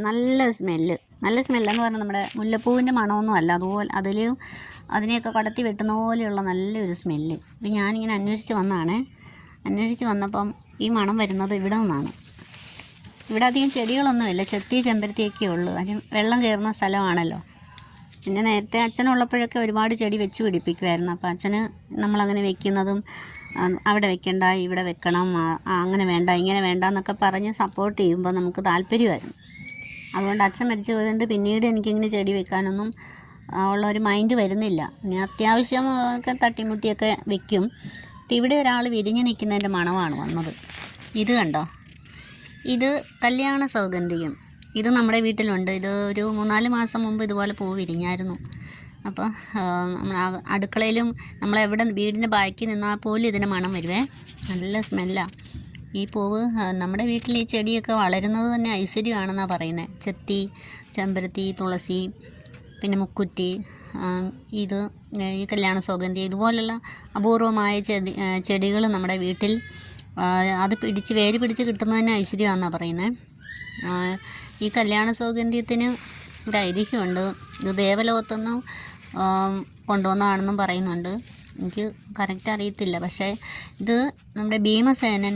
നല്ല സ്മെല്ലെന്ന് പറഞ്ഞാൽ നമ്മുടെ മുല്ലപ്പൂവിൻ്റെ മണമൊന്നും അല്ല. അതുപോലെ അതിനെയൊക്കെ കടത്തി വെട്ടുന്ന പോലെയുള്ള നല്ലൊരു സ്മെല്ല്. ഇപ്പം ഞാനിങ്ങനെ അന്വേഷിച്ച് വന്നപ്പം ഈ മണം വരുന്നത് ഇവിടെ നിന്നാണ്. ഇവിടെ അധികം ചെടികളൊന്നുമില്ല, ചെത്തി ചെമ്പരത്തിയൊക്കെ ഉള്ളൂ. അതിന് വെള്ളം കയറുന്ന സ്ഥലമാണല്ലോ. പിന്നെ നേരത്തെ അച്ഛനുള്ളപ്പോഴൊക്കെ ഒരുപാട് ചെടി വെച്ച് പിടിപ്പിക്കുമായിരുന്നു. അപ്പോൾ അച്ഛന് നമ്മളങ്ങനെ വെക്കുന്നതും അവിടെ വെക്കണ്ട, ഇവിടെ വെക്കണം, അങ്ങനെ വേണ്ട, ഇങ്ങനെ വേണ്ട എന്നൊക്കെ പറഞ്ഞ് സപ്പോർട്ട് ചെയ്യുമ്പോൾ നമുക്ക് താല്പര്യമായിരുന്നു. അതുകൊണ്ട് അച്ഛൻ മരിച്ചു പോയതുകൊണ്ട് പിന്നീട് എനിക്കിങ്ങനെ ചെടി വെക്കാനൊന്നും ഉള്ളൊരു മൈൻഡ് വരുന്നില്ല. ഇനി അത്യാവശ്യം ഒക്കെ തട്ടിമുട്ടിയൊക്കെ വെക്കും. ഇപ്പം ഇവിടെ ഒരാൾ വിരിഞ്ഞ് നിൽക്കുന്നതിൻ്റെ മണമാണ് വന്നത്. ഇത് കണ്ടോ, ഇത് കല്യാണ സൗഗന്ധികം. ഇത് നമ്മുടെ വീട്ടിലുണ്ട്. ഇത് ഒരു 3-4 മാസം മുമ്പ് ഇതുപോലെ പൂ വിരിഞ്ഞായിരുന്നു. അപ്പോൾ നമ്മൾ അടുക്കളയിലും നമ്മളെവിടെ വീടിൻ്റെ ബാക്കി നിന്നാൽ പോലും ഇതിന് മണം വരുവേ. നല്ല സ്മെല്ലാണ് ഈ പൂവ്. നമ്മുടെ വീട്ടിൽ ഈ ചെടിയൊക്കെ വളരുന്നത് തന്നെ ഐശ്വര്യമാണെന്നാണ് പറയുന്നത്. ചെത്തി, ചെമ്പരത്തി, തുളസി, പിന്നെ മുക്കുറ്റി, ഇത് ഈ കല്യാണ സൗഗന്ധി, ഇതുപോലുള്ള അപൂർവമായ ചെടികൾ നമ്മുടെ വീട്ടിൽ അത് വേര് പിടിച്ച് കിട്ടുന്നത് തന്നെ ഐശ്വര്യമാണെന്നാണ് പറയുന്നത്. ഈ കല്യാണ സൗഗന്ധ്യത്തിന് ഒരു ഐതിഹ്യമുണ്ട്. ഇത് ദേവലോകത്തുനിന്ന് കൊണ്ടുവന്നതാണെന്നും പറയുന്നുണ്ട്. എനിക്ക് കറക്റ്റ് അറിയത്തില്ല. പക്ഷേ ഇത് നമ്മുടെ ഭീമസേനൻ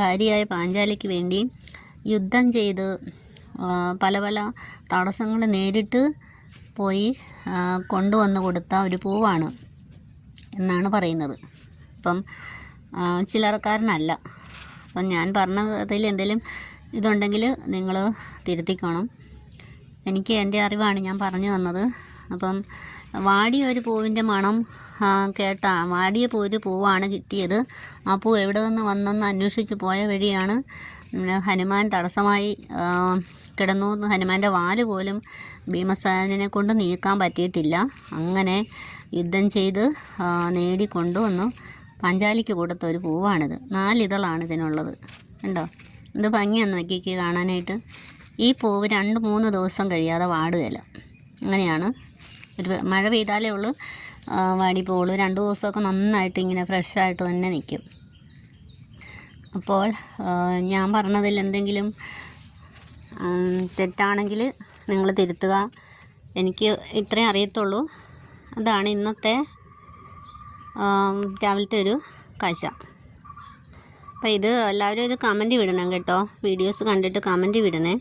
ഭാര്യയായ പാഞ്ചാലിക്ക് വേണ്ടി യുദ്ധം ചെയ്ത് പല തടസ്സങ്ങൾ നേരിട്ട് പോയി കൊണ്ടുവന്ന് കൊടുത്ത ഒരു പൂവാണ് എന്നാണ് പറയുന്നത്. അപ്പം ചില്ലറക്കാരനല്ല. അപ്പം ഞാൻ പറഞ്ഞ കഥയിൽ എന്തെങ്കിലും ഇതുണ്ടെങ്കിൽ നിങ്ങൾ തിരുത്തിക്കണം. എനിക്ക് എൻ്റെ അറിവാണ് ഞാൻ പറഞ്ഞു തന്നത്. അപ്പം വാടിയ ഒരു പൂവിൻ്റെ മണം വാടിയ ഒരു പൂവാണ് കിട്ടിയത്. ആ പൂ എവിടെ നിന്ന് വന്നെന്ന് അന്വേഷിച്ച് പോയ വഴിയാണ് ഹനുമാൻ തടസ്സമായി കിടന്നു. ഹനുമാൻ്റെ വാല് പോലും ഭീമസേനനെ കൊണ്ട് നീക്കാൻ പറ്റിയിട്ടില്ല. അങ്ങനെ യുദ്ധം ചെയ്ത് നേടിക്കൊണ്ടുവന്നു പാഞ്ചാലിക്ക് കൊടുത്ത ഒരു പൂവാണിത്. 4 ഇതളാണ് ഇതിനുള്ളത്. കണ്ടോ, ഇത് ഭംഗിയൊന്നും നോക്കിക്ക് കാണാനായിട്ട്. ഈ പൂവ് 2-3 ദിവസം കഴിയാതെ വാടുകയില്ല. അങ്ങനെയാണ്. ഒരു മഴ പെയ്താലേ ഉള്ളൂ വാടിപ്പോളൂ. 2 ദിവസമൊക്കെ നന്നായിട്ട് ഇങ്ങനെ ഫ്രഷായിട്ട് തന്നെ നിൽക്കും. അപ്പോൾ ഞാൻ പറഞ്ഞതിൽ എന്തെങ്കിലും തെറ്റാണെങ്കിൽ നിങ്ങൾ തിരുത്തുക. എനിക്ക് ഇത്രയും അറിയത്തുള്ളൂ. അതാണ് ഇന്നത്തെ രാവിലത്തെ ഒരു കാഴ്ച. അപ്പോൾ ഇത് എല്ലാവരും ഇത് കമൻറ്റ് വിടണം കേട്ടോ. വീഡിയോസ് കണ്ടിട്ട് കമൻറ്റ് വിടണേ.